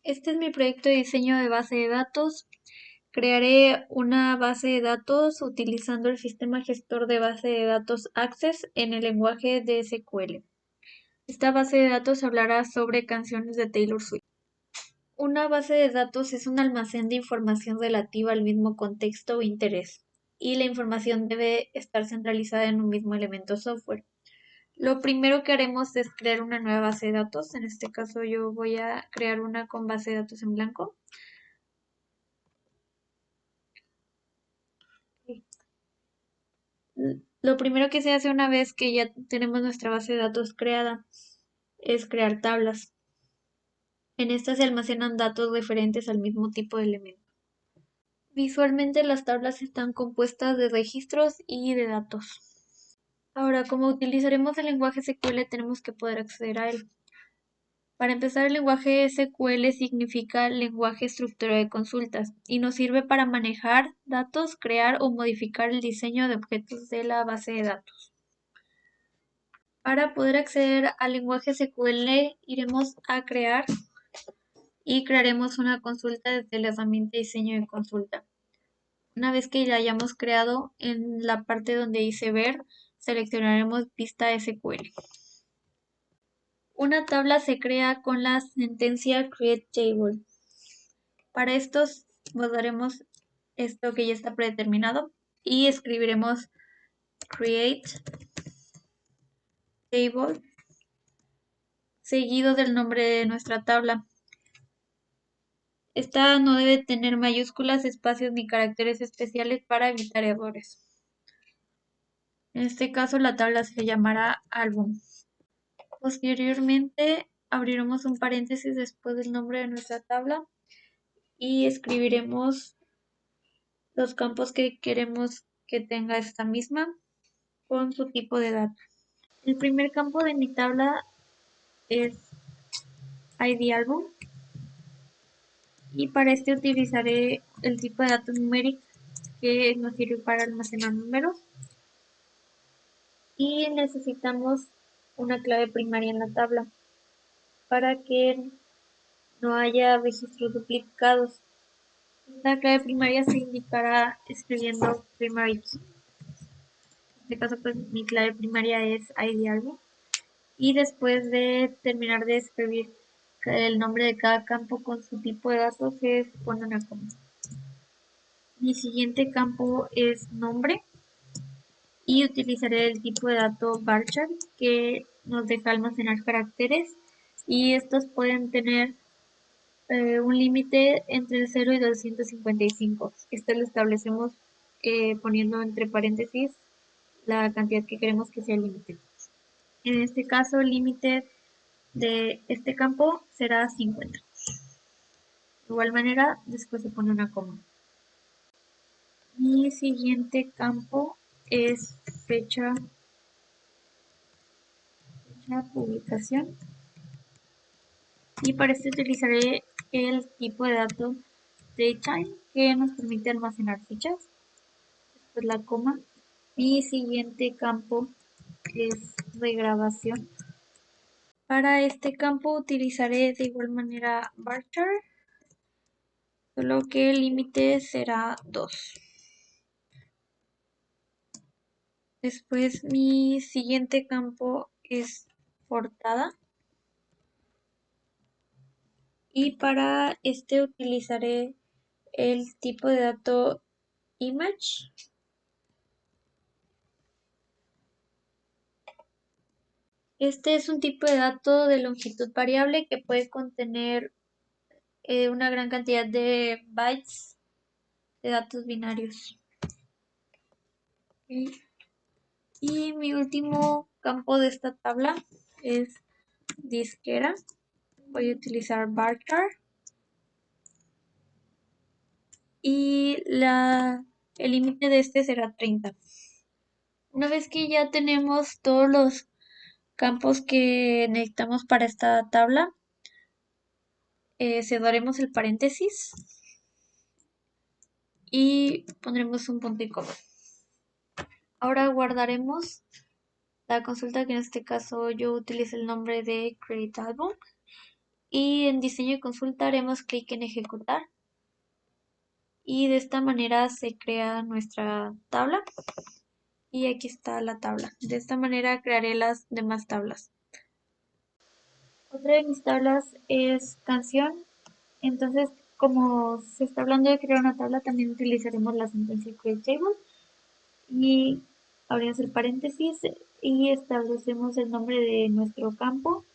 Este es mi proyecto de diseño de base de datos. Crearé una base de datos utilizando el sistema gestor de base de datos Access en el lenguaje de SQL. Esta base de datos hablará sobre canciones de Taylor Swift. Una base de datos es un almacén de información relativa al mismo contexto o interés, y la información debe estar centralizada en un mismo elemento software. Lo primero que haremos es crear una nueva base de datos. En este caso yo voy a crear una con base de datos en blanco. Lo primero que se hace una vez que ya tenemos nuestra base de datos creada es crear tablas. En estas se almacenan datos referentes al mismo tipo de elemento. Visualmente las tablas están compuestas de registros y de datos. Ahora, como utilizaremos el lenguaje SQL, tenemos que poder acceder a él. Para empezar, el lenguaje SQL significa lenguaje estructurado de consultas y nos sirve para manejar datos, crear o modificar el diseño de objetos de la base de datos. Para poder acceder al lenguaje SQL, iremos a crear y crearemos una consulta desde la herramienta diseño de consulta. Una vez que la hayamos creado, en la parte donde dice ver, seleccionaremos vista SQL. Una tabla se crea con la sentencia create table. Para estos guardaremos esto que ya está predeterminado y escribiremos create table seguido del nombre de nuestra tabla. Esta no debe tener mayúsculas, espacios ni caracteres especiales para evitar errores. En este caso la tabla se llamará álbum. Posteriormente abriremos un paréntesis después del nombre de nuestra tabla y escribiremos los campos que queremos que tenga esta misma con su tipo de datos. El primer campo de mi tabla es ID álbum y para este utilizaré el tipo de datos numérico que nos sirve para almacenar números. Y necesitamos una clave primaria en la tabla para que no haya registros duplicados. La clave primaria se indicará escribiendo primary key. En este caso, pues mi clave primaria es ID algo. Y después de terminar de escribir el nombre de cada campo con su tipo de datos, se pone una coma. Mi siguiente campo es nombre y utilizaré el tipo de dato varchar que nos deja almacenar caracteres y estos pueden tener un límite entre el 0 y 255. Este lo establecemos poniendo entre paréntesis la cantidad que queremos que sea el límite. En este caso, el límite de este campo será 50. De igual manera, después se pone una coma. Mi siguiente campo es fecha publicación. Y para esto utilizaré el tipo de dato datetime que nos permite almacenar fichas. Después la coma. Mi siguiente campo es regrabación. Para este campo utilizaré de igual manera varchar, solo que el límite será 2. Después mi siguiente campo es portada. Y para este utilizaré el tipo de dato image. Este es un tipo de dato de longitud variable que puede contener una gran cantidad de bytes de datos binarios. Y mi último campo de esta tabla es disquera. Voy a utilizar varchar. Y el límite de este será 30. Una vez que ya tenemos todos los campos que necesitamos para esta tabla, cerraremos el paréntesis y pondremos un punto y coma. Ahora guardaremos la consulta que en este caso yo utilice el nombre de create album y en diseño y consulta haremos clic en ejecutar y de esta manera se crea nuestra tabla y aquí está la tabla. De esta manera crearé las demás tablas. Otra de mis tablas es canción. Entonces, como se está hablando de crear una tabla, también utilizaremos la sentencia createTable y abrimos el paréntesis y establecemos el nombre de nuestro campo,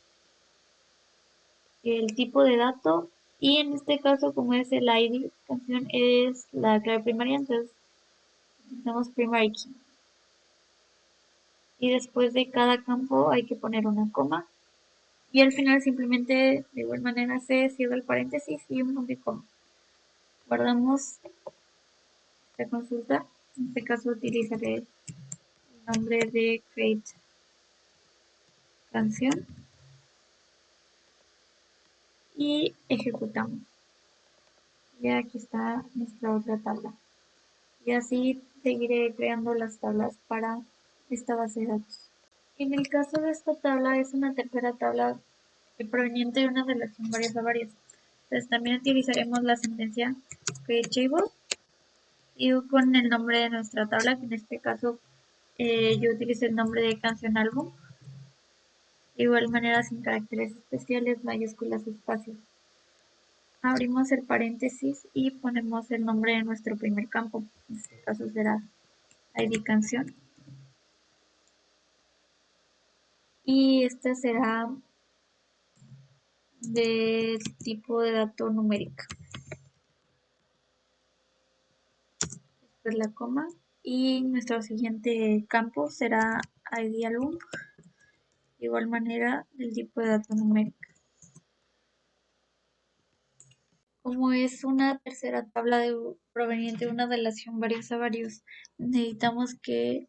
el tipo de dato y en este caso, como es el ID canción, es la clave primaria, entonces utilizamos primary key. Y después de cada campo hay que poner una coma y al final simplemente de igual manera se cierra el paréntesis y un punto y coma. Guardamos esta consulta, en este caso utilizaré el nombre de create canción y ejecutamos. Y aquí está nuestra otra tabla. Y así seguiré creando las tablas para esta base de datos. En el caso de esta tabla es una tercera tabla proveniente de una relación varias a varias. Entonces también utilizaremos la sentencia createTable y con el nombre de nuestra tabla, que en este caso yo utilicé el nombre de canción álbum. De igual manera sin caracteres especiales, mayúsculas, espacios. Abrimos el paréntesis y ponemos el nombre de nuestro primer campo. En este caso será ID canción. Y esta será de tipo de dato numérica. Después la coma. Y nuestro siguiente campo será ID álbum. De igual manera del tipo de dato numérica. Como es una tercera tabla proveniente de una relación varios a varios, necesitamos que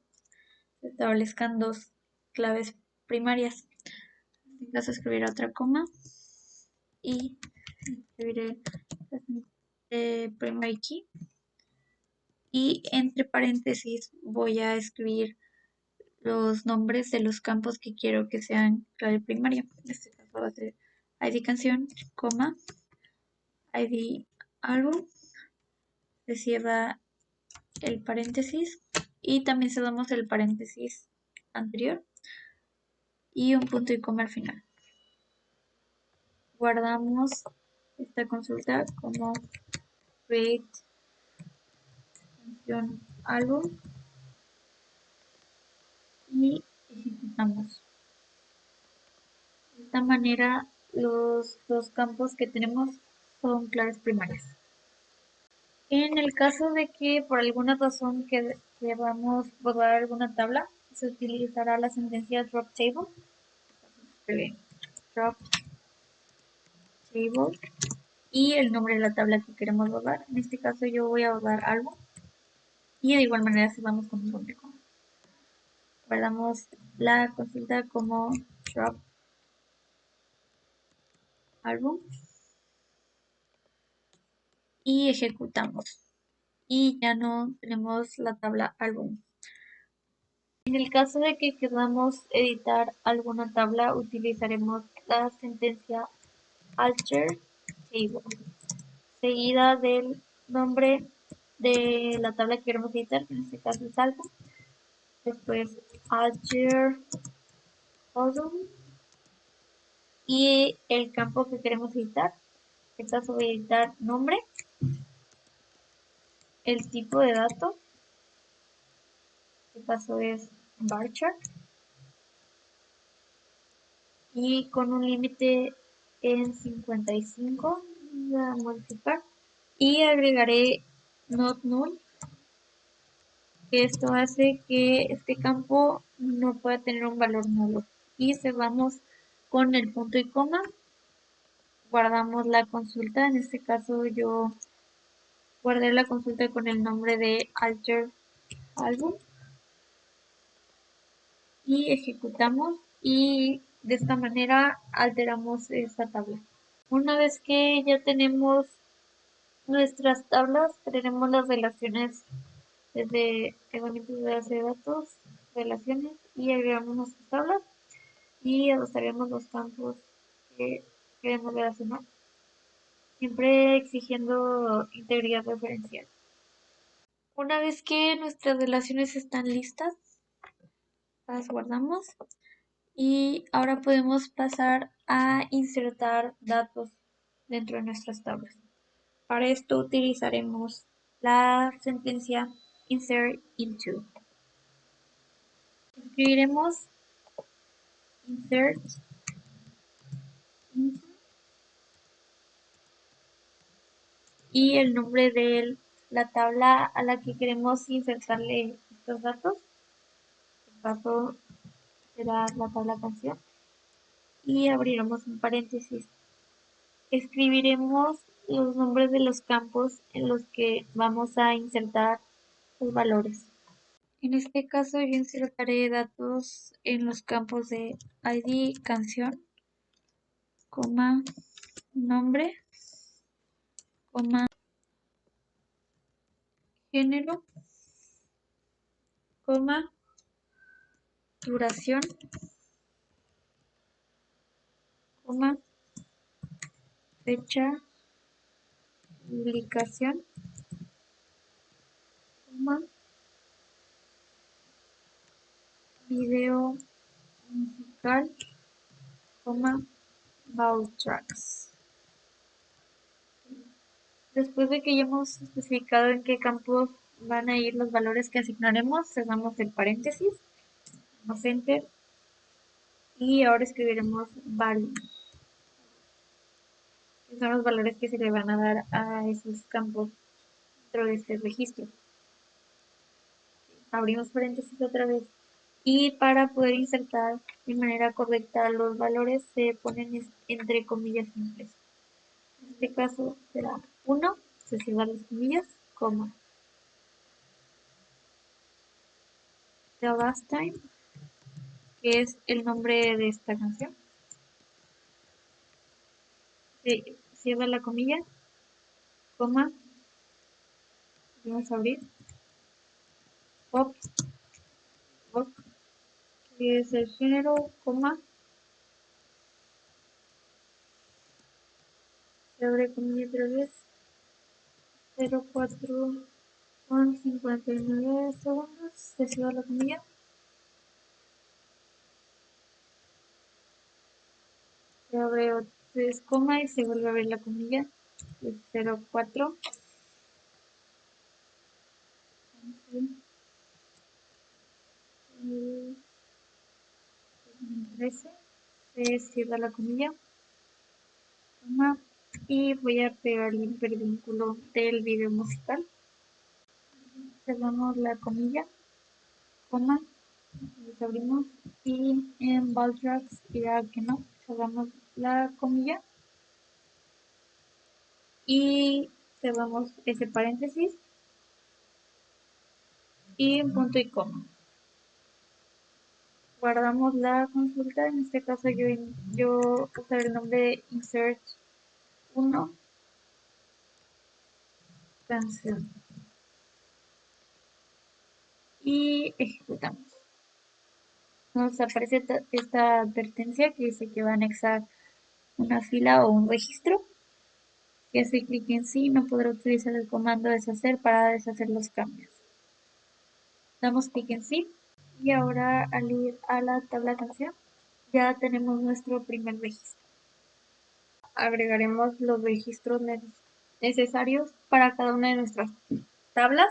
se establezcan dos claves primarias. En este caso escribiré otra coma y escribiré primary key y entre paréntesis voy a escribir los nombres de los campos que quiero que sean clave primaria. En este caso va a ser ID canción, coma, ID álbum, se cierra el paréntesis y también cerramos el paréntesis anterior y un punto y coma al final. Guardamos esta consulta como create canción álbum y ejecutamos. De esta manera los dos campos que tenemos son claves primarias. En el caso de que por alguna razón queramos borrar alguna tabla, se utilizará la sentencia drop table. Drop table y el nombre de la tabla que queremos borrar. En este caso yo voy a borrar algo y de igual manera cerramos con un punto y coma. Guardamos la consulta como drop álbum y ejecutamos y ya no tenemos la tabla álbum. En el caso de que queramos editar alguna tabla utilizaremos la sentencia alter table seguida del nombre de la tabla que queremos editar, que en este caso es álbum. Después alter column y el campo que queremos editar. En este caso voy a editar nombre, el tipo de dato, en este caso es varchar y con un límite en 55 voy a modificar y agregaré not null, que esto hace que este campo no pueda tener un valor nulo y cerramos con el punto y coma. Guardamos la consulta, en este caso yo guardé la consulta con el nombre de alter álbum y ejecutamos y de esta manera alteramos esta tabla. Una vez que ya tenemos nuestras tablas, tenemos las relaciones desde herramientas de base de datos, relaciones y agregamos nuestras tablas y adosaremos los campos que queremos ver así, ¿no? Siempre exigiendo integridad referencial. Una vez que nuestras relaciones están listas, las guardamos y ahora podemos pasar a insertar datos dentro de nuestras tablas. Para esto utilizaremos la sentencia insert into. Escribiremos insert into y el nombre de la tabla a la que queremos insertarle estos datos. El caso será la tabla canción y abriremos un paréntesis. Escribiremos los nombres de los campos en los que vamos a insertar los valores. En este caso yo insertaré datos en los campos de ID canción, coma, nombre, coma, género, coma, duración, coma, fecha, publicación, coma, video musical, coma, tracks. Después de que ya hemos especificado en qué campos van a ir los valores que asignaremos, cerramos el paréntesis, damos enter y ahora escribiremos value, que son los valores que se le van a dar a esos campos dentro de este registro. Abrimos paréntesis otra vez y para poder insertar de manera correcta los valores se ponen entre comillas simples. En este caso será 1, se cierran las comillas, coma. The last time, que es el nombre de esta canción. Se cierra la comilla, coma, vamos a abrir, pop, rock, que es el género, coma, se abre comilla otra vez, 04 con 59 segundos, se cierra la comilla, se abre otra vez coma y se vuelve a abrir la comilla, 04, 13, se cierra la comilla, coma, y voy a pegar el hipervínculo del video musical. Cerramos la comilla, coma, les abrimos y en Baltrax dirá que no, cerramos la comilla y cerramos ese paréntesis y un punto y coma. Guardamos la consulta, en este caso yo usaré el nombre de insert 1 canción y ejecutamos. Nos aparece esta advertencia que dice que va a anexar una fila o un registro. Si hace clic en sí, no podrá utilizar el comando deshacer para deshacer los cambios. Damos clic en sí y ahora al ir a la tabla canción ya tenemos nuestro primer registro. Agregaremos los registros necesarios para cada una de nuestras tablas.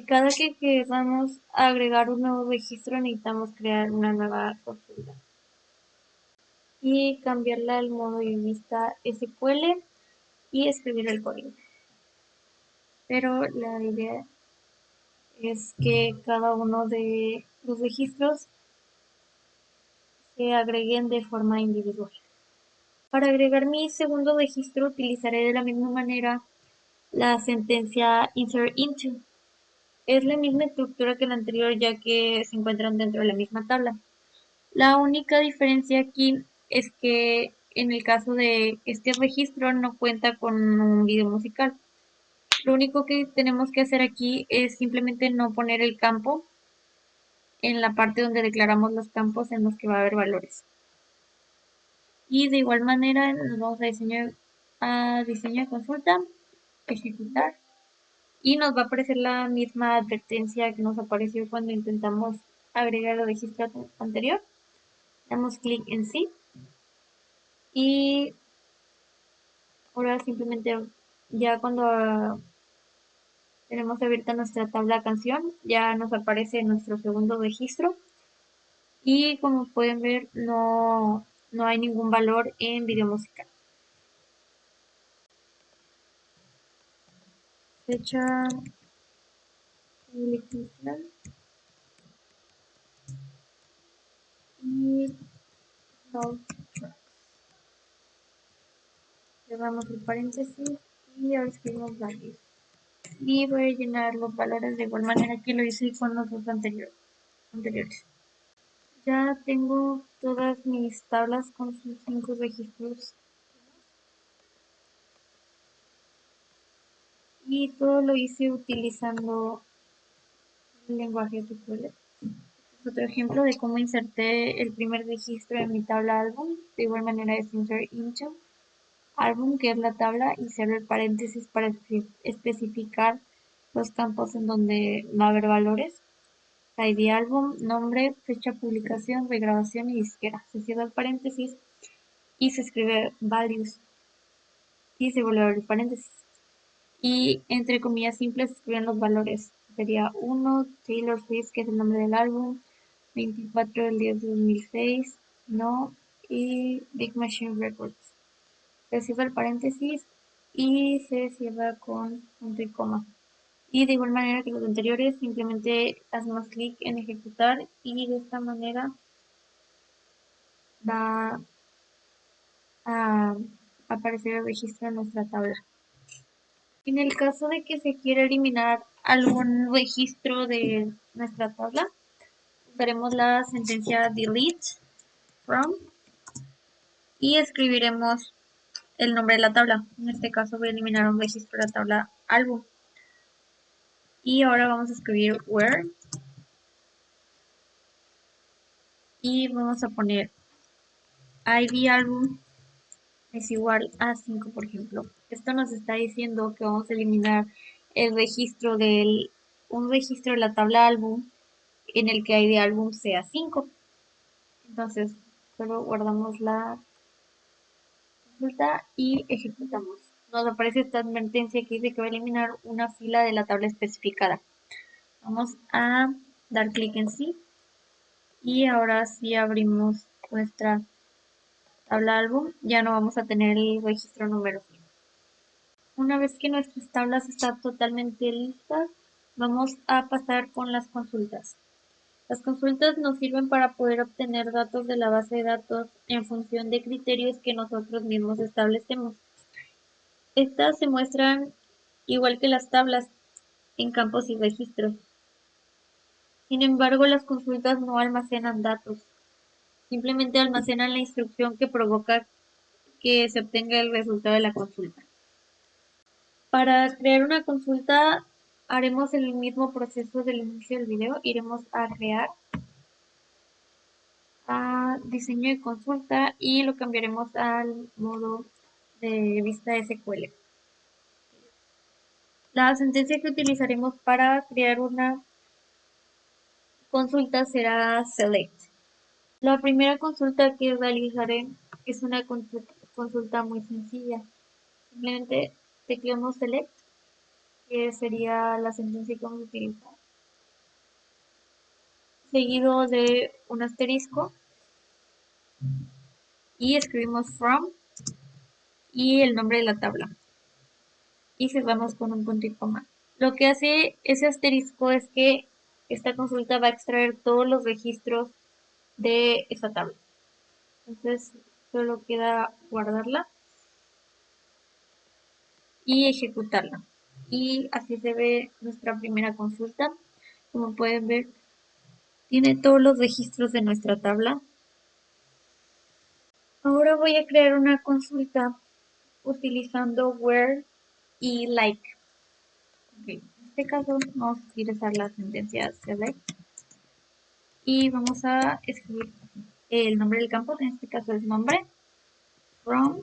Cada que queramos agregar un nuevo registro necesitamos crear una nueva consulta y cambiarla al modo de vista SQL y escribir el código. Pero la idea es que cada uno de los registros se agreguen de forma individual. Para agregar mi segundo registro utilizaré de la misma manera la sentencia insert into. Es la misma estructura que la anterior ya que se encuentran dentro de la misma tabla. La única diferencia aquí es que en el caso de este registro no cuenta con un video musical. Lo único que tenemos que hacer aquí es simplemente no poner el campo en la parte donde declaramos los campos en los que va a haber valores. Y de igual manera nos vamos a diseño de consulta, ejecutar, y nos va a aparecer la misma advertencia que nos apareció cuando intentamos agregar el registro anterior. Damos clic en sí y ahora simplemente ya cuando tenemos abierta nuestra tabla canción, ya nos aparece nuestro segundo registro y como pueden ver no hay ningún valor en video musical. Fecha, publicación y soundtrack. Cerramos el paréntesis y ahora escribimos varios. Y voy a llenar los valores de igual manera que lo hice con los dos anteriores. Ya tengo todas mis tablas con sus 5 registros y todo lo hice utilizando el lenguaje SQL. Otro ejemplo de cómo inserté el primer registro en mi tabla álbum. De igual manera es insert into álbum, que es la tabla, y cerrar el paréntesis para especificar los campos en donde va a haber valores. ID álbum, nombre, fecha de publicación, de grabación y disquera. Se cierra el paréntesis y se escribe values y se vuelve a abrir el paréntesis. Y entre comillas simples se escriben los valores. Sería 1, Taylor Swift, que es el nombre del álbum, 24 del 10 de 2006, no, y Big Machine Records. Se cierra el paréntesis y se cierra con punto y coma. Y de igual manera que los anteriores, simplemente hacemos clic en ejecutar y de esta manera va a aparecer el registro en nuestra tabla. En el caso de que se quiera eliminar algún registro de nuestra tabla, usaremos la sentencia delete from y escribiremos el nombre de la tabla. En este caso voy a eliminar un registro de la tabla álbum. Y ahora vamos a escribir where y vamos a poner id álbum es igual a 5, por ejemplo. Esto nos está diciendo que vamos a eliminar el registro un registro de la tabla álbum en el que id álbum sea 5. Entonces, solo guardamos la consulta y ejecutamos. Nos aparece esta advertencia que dice que va a eliminar una fila de la tabla especificada. Vamos a dar clic en sí y ahora sí abrimos nuestra tabla álbum. Ya no vamos a tener el registro número 5. Una vez que nuestras tablas están totalmente listas, vamos a pasar con las consultas. Las consultas nos sirven para poder obtener datos de la base de datos en función de criterios que nosotros mismos establecemos. Estas se muestran igual que las tablas en campos y registros. Sin embargo, las consultas no almacenan datos, simplemente almacenan la instrucción que provoca que se obtenga el resultado de la consulta. Para crear una consulta haremos el mismo proceso del inicio del video. Iremos a crear, a diseño de consulta y lo cambiaremos al modo de vista SQL. La sentencia que utilizaremos para crear una consulta será select. La primera consulta que realizaré es una consulta muy sencilla. Simplemente tecleamos select, que sería la sentencia que vamos a utilizar, seguido de un asterisco y escribimos from y el nombre de la tabla y cerramos con un punto y coma. Lo que hace ese asterisco es que esta consulta va a extraer todos los registros de esta tabla. Entonces solo queda guardarla y ejecutarla. Y así se ve nuestra primera consulta. Como pueden ver, tiene todos los registros de nuestra tabla. Ahora voy a crear una consulta utilizando where y like. Okay. En este caso vamos a utilizar la sentencia select y vamos a escribir el nombre del campo, en este caso es nombre, from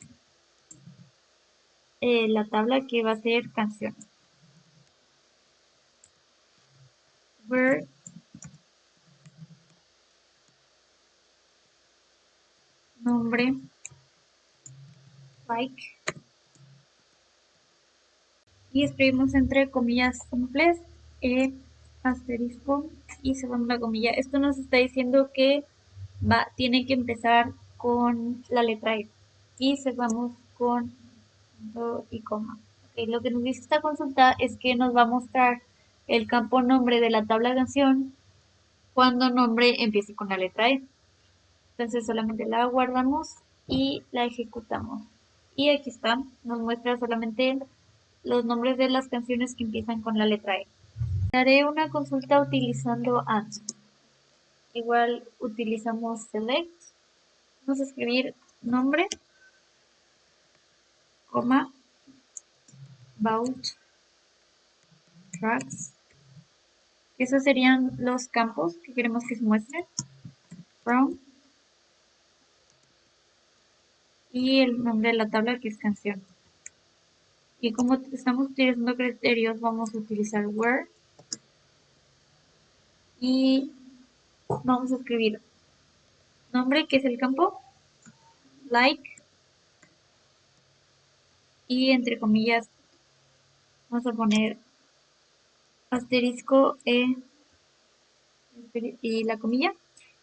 la tabla que va a ser canción. Where nombre like y escribimos entre comillas simples asterisco y segunda comilla. Esto nos está diciendo que tiene que empezar con la letra E y cerramos con punto y coma. Okay, lo que nos dice esta consulta es que nos va a mostrar el campo nombre de la tabla canción cuando nombre empiece con la letra E. Entonces solamente la guardamos y la ejecutamos. Y aquí está, nos muestra solamente los nombres de las canciones que empiezan con la letra E. Haré una consulta utilizando AND. Igual utilizamos select. Vamos a escribir nombre, coma, about, tracks. Esos serían los campos que queremos que se muestren. From. Y el nombre de la tabla que es canción. Y como estamos utilizando criterios, vamos a utilizar where. Y vamos a escribir nombre, que es el campo, like, y entre comillas vamos a poner asterisco y la comilla.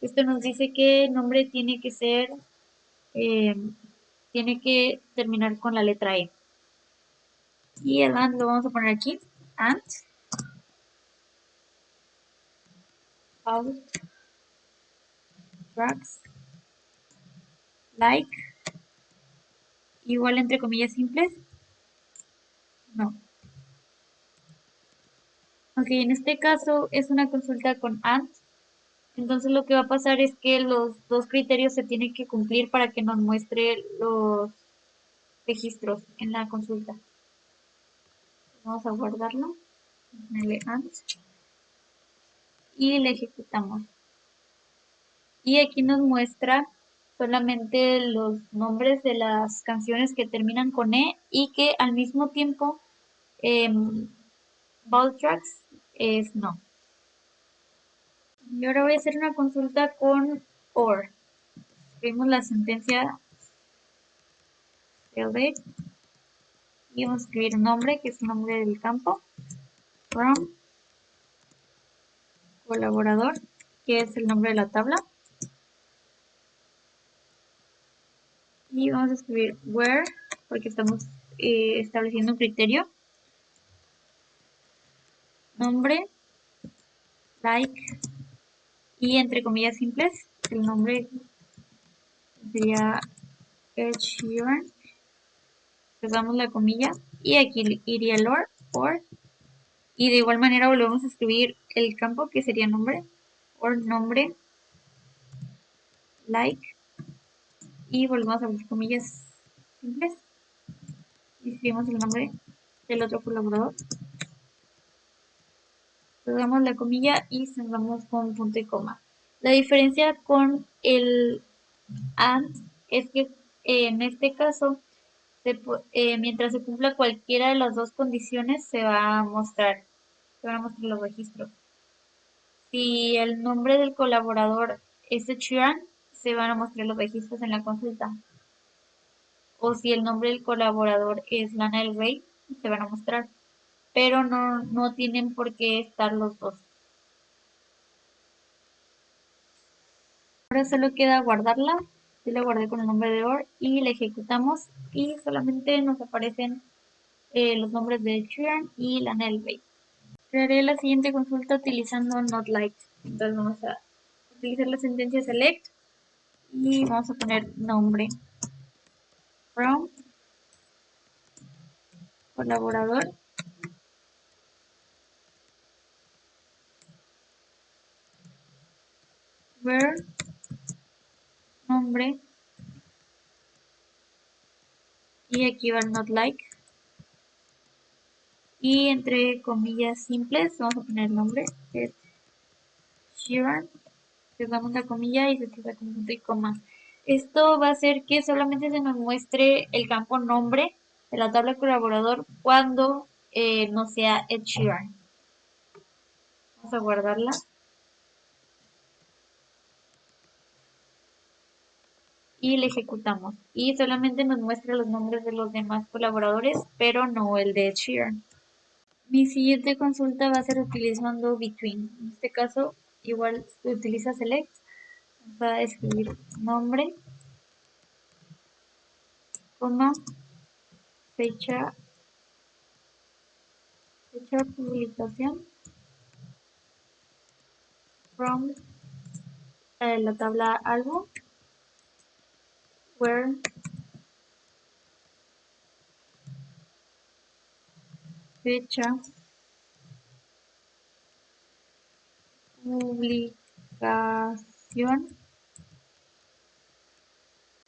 Esto nos dice que el nombre tiene que ser, tiene que terminar con la letra E. Y el and lo vamos a poner aquí, and, out, tracks, like, igual entre comillas simples, no. Ok, en este caso es una consulta con and, entonces lo que va a pasar es que los dos criterios se tienen que cumplir para que nos muestre los registros en la consulta. Vamos a guardarlo, ponerle and y le ejecutamos. Y aquí nos muestra solamente los nombres de las canciones que terminan con E y que al mismo tiempo Ball Tracks es no. Y ahora voy a hacer una consulta con OR. Escribimos la sentencia select y vamos a escribir nombre, que es el nombre del campo, from colaborador, que es el nombre de la tabla, y vamos a escribir where, porque estamos estableciendo un criterio, nombre, like, y entre comillas simples, el nombre sería Ed Sheeran, cerramos la comilla, y aquí iría el or, y de igual manera volvemos a escribir el campo, que sería nombre, or nombre, like, y volvemos a abrir comillas simples, y escribimos el nombre del otro colaborador, cerramos la comilla y cerramos con punto y coma. La diferencia con el and es que en este caso, mientras se cumpla cualquiera de las dos condiciones, se van a mostrar los registros. Si el nombre del colaborador es Ed Sheeran, se van a mostrar los registros en la consulta. O si el nombre del colaborador es Lana Del Rey, se van a mostrar. Pero no tienen por qué estar los dos. Ahora solo queda guardarla. Yo la guardé con el nombre de OR y la ejecutamos y solamente nos aparecen los nombres de Ed Sheeran y Lana Del Rey. Crearé la siguiente consulta utilizando not like. Entonces vamos a utilizar la sentencia select y vamos a poner nombre from colaborador where nombre y aquí va el not like y entre comillas simples vamos a poner nombre Ed Sheeran, cerramos la comilla y se cierra con punto y coma. Esto va a hacer que solamente se nos muestre el campo nombre de la tabla colaborador cuando no sea Ed Sheeran. Vamos a guardarla. Y le ejecutamos. Y solamente nos muestra los nombres de los demás colaboradores, pero no el de Ed Sheeran. Mi siguiente consulta va a ser utilizando Between. En este caso, igual utiliza Select. Va a escribir nombre, coma, fecha, fecha de publicación, from la tabla álbum, where, fecha, publicación,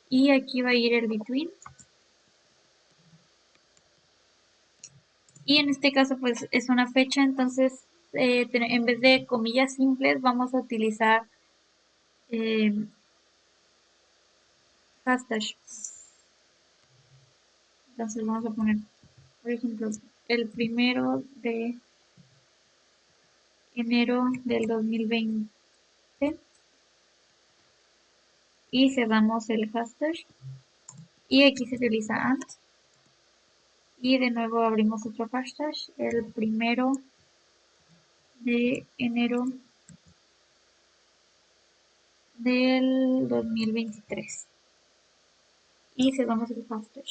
y aquí va a ir el between. Y en este caso pues es una fecha, entonces en vez de comillas simples vamos a utilizar eh, hashtag. Entonces vamos a poner, por ejemplo, el 1 de enero del 2020 y cerramos el hashtag y aquí se utiliza and y de nuevo abrimos otro hashtag, el 1 de enero del 2023 y cerramos el hashtag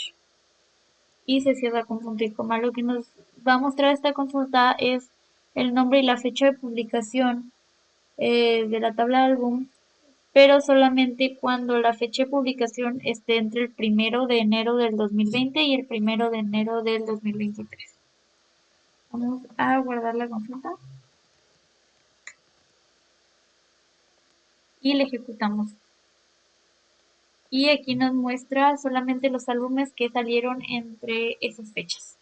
y se cierra con punto y coma. Lo que nos va a mostrar esta consulta es el nombre y la fecha de publicación de la tabla álbum, pero solamente cuando la fecha de publicación esté entre el 1 de enero del 2020 y el 1 de enero del 2023. Vamos a guardar la consulta y la ejecutamos. Y aquí nos muestra solamente los álbumes que salieron entre esas fechas.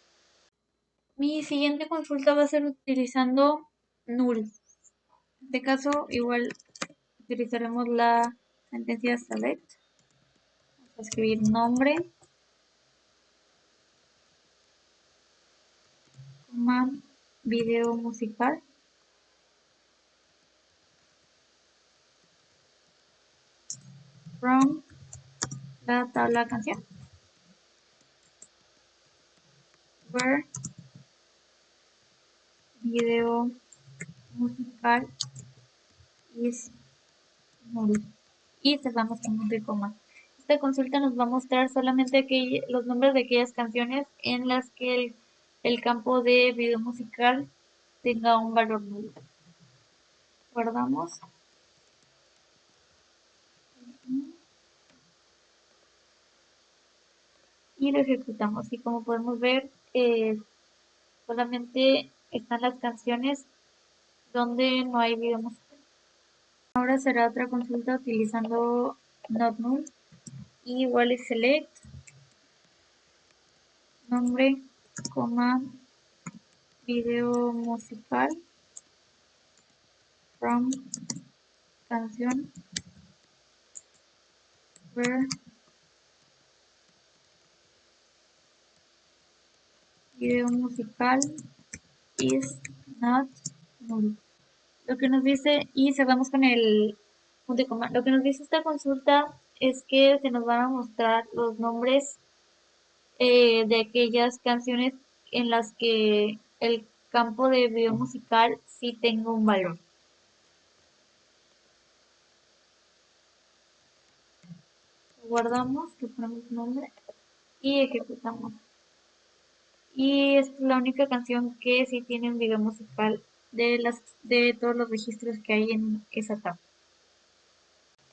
Mi siguiente consulta va a ser utilizando null. En este caso, igual utilizaremos la sentencia select. Vamos a escribir nombre, video musical, from la tabla canción, where video musical is null. Y cerramos con punto y coma. Esta consulta nos va a mostrar solamente los nombres de aquellas canciones en las que el campo de video musical tenga un valor nulo. Guardamos. Y lo ejecutamos. Y como podemos ver, solamente están las canciones donde no hay video musical. Ahora será otra consulta utilizando not null. Y igual es select, nombre, coma, video musical, from, canción, where, video musical is not null. Lo que nos dice, y cerramos con el punto y coma, lo que nos dice esta consulta es que se nos van a mostrar los nombres de aquellas canciones en las que el campo de video musical sí tenga un valor. Guardamos, le ponemos nombre y ejecutamos. Y es la única canción que sí tiene un video musical de todos los registros que hay en esa tabla.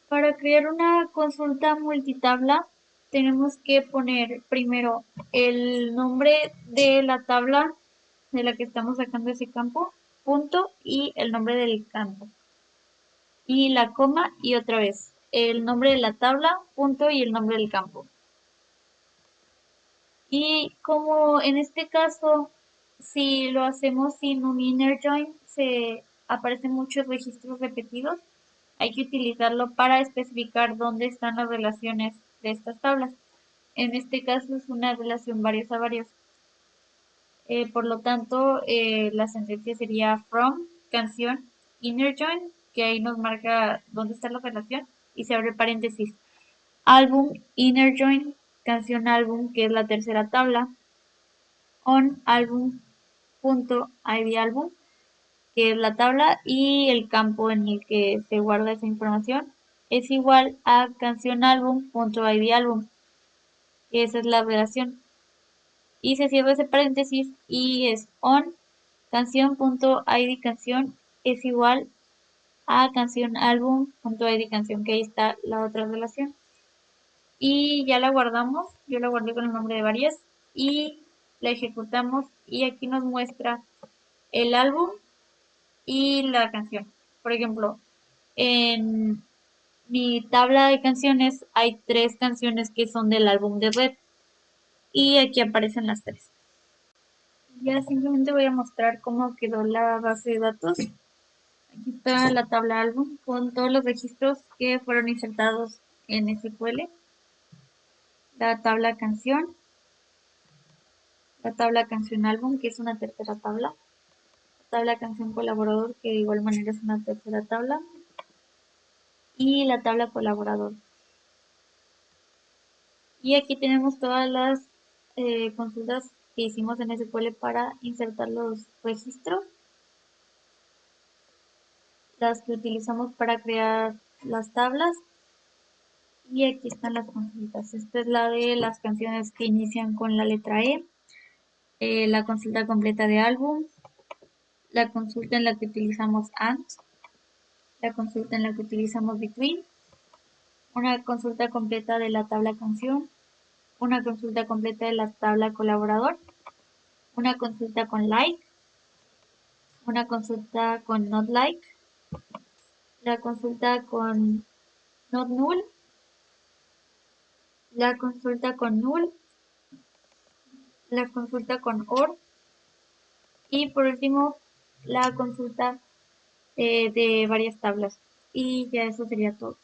Para crear una consulta multitabla tenemos que poner primero el nombre de la tabla de la que estamos sacando ese campo, punto y el nombre del campo. Y la coma y otra vez el nombre de la tabla, punto y el nombre del campo. Y como en este caso, si lo hacemos sin un inner join, se aparecen muchos registros repetidos. hay que utilizarlo para especificar dónde están las relaciones de estas tablas. En este caso es una relación varios a varios. Por lo tanto, la sentencia sería from, canción, inner join, que ahí nos marca dónde está la relación, y se abre paréntesis. Álbum, inner join, canción álbum, que es la tercera tabla. On álbum, punto, ID álbum, que es la tabla, y el campo en el que se guarda esa información es igual a canción álbum, punto, ID álbum, que esa es la relación. Y se cierra ese paréntesis y es on canción.id canción es igual a canción álbum.id canción, que ahí está la otra relación. Y ya la guardamos, yo la guardé con el nombre de varias y la ejecutamos y aquí nos muestra el álbum y la canción. Por ejemplo, en mi tabla de canciones hay 3 canciones que son del álbum de Red y aquí aparecen las 3. Ya simplemente voy a mostrar cómo quedó la base de datos. Aquí está la tabla álbum con todos los registros que fueron insertados en SQL. La tabla canción, la tabla canción álbum, que es una tercera tabla. La tabla canción colaborador, que de igual manera es una tercera tabla. Y la tabla colaborador. Y aquí tenemos todas las consultas que hicimos en SQL para insertar los registros. Las que utilizamos para crear las tablas. Y aquí están las consultas. Esta es la de las canciones que inician con la letra E, la consulta completa de álbum, la consulta en la que utilizamos AND, la consulta en la que utilizamos between, una consulta completa de la tabla canción, una consulta completa de la tabla colaborador, una consulta con like, una consulta con not like, la consulta con not null, la consulta con null, la consulta con or y por último la consulta de varias tablas. Y ya eso sería todo.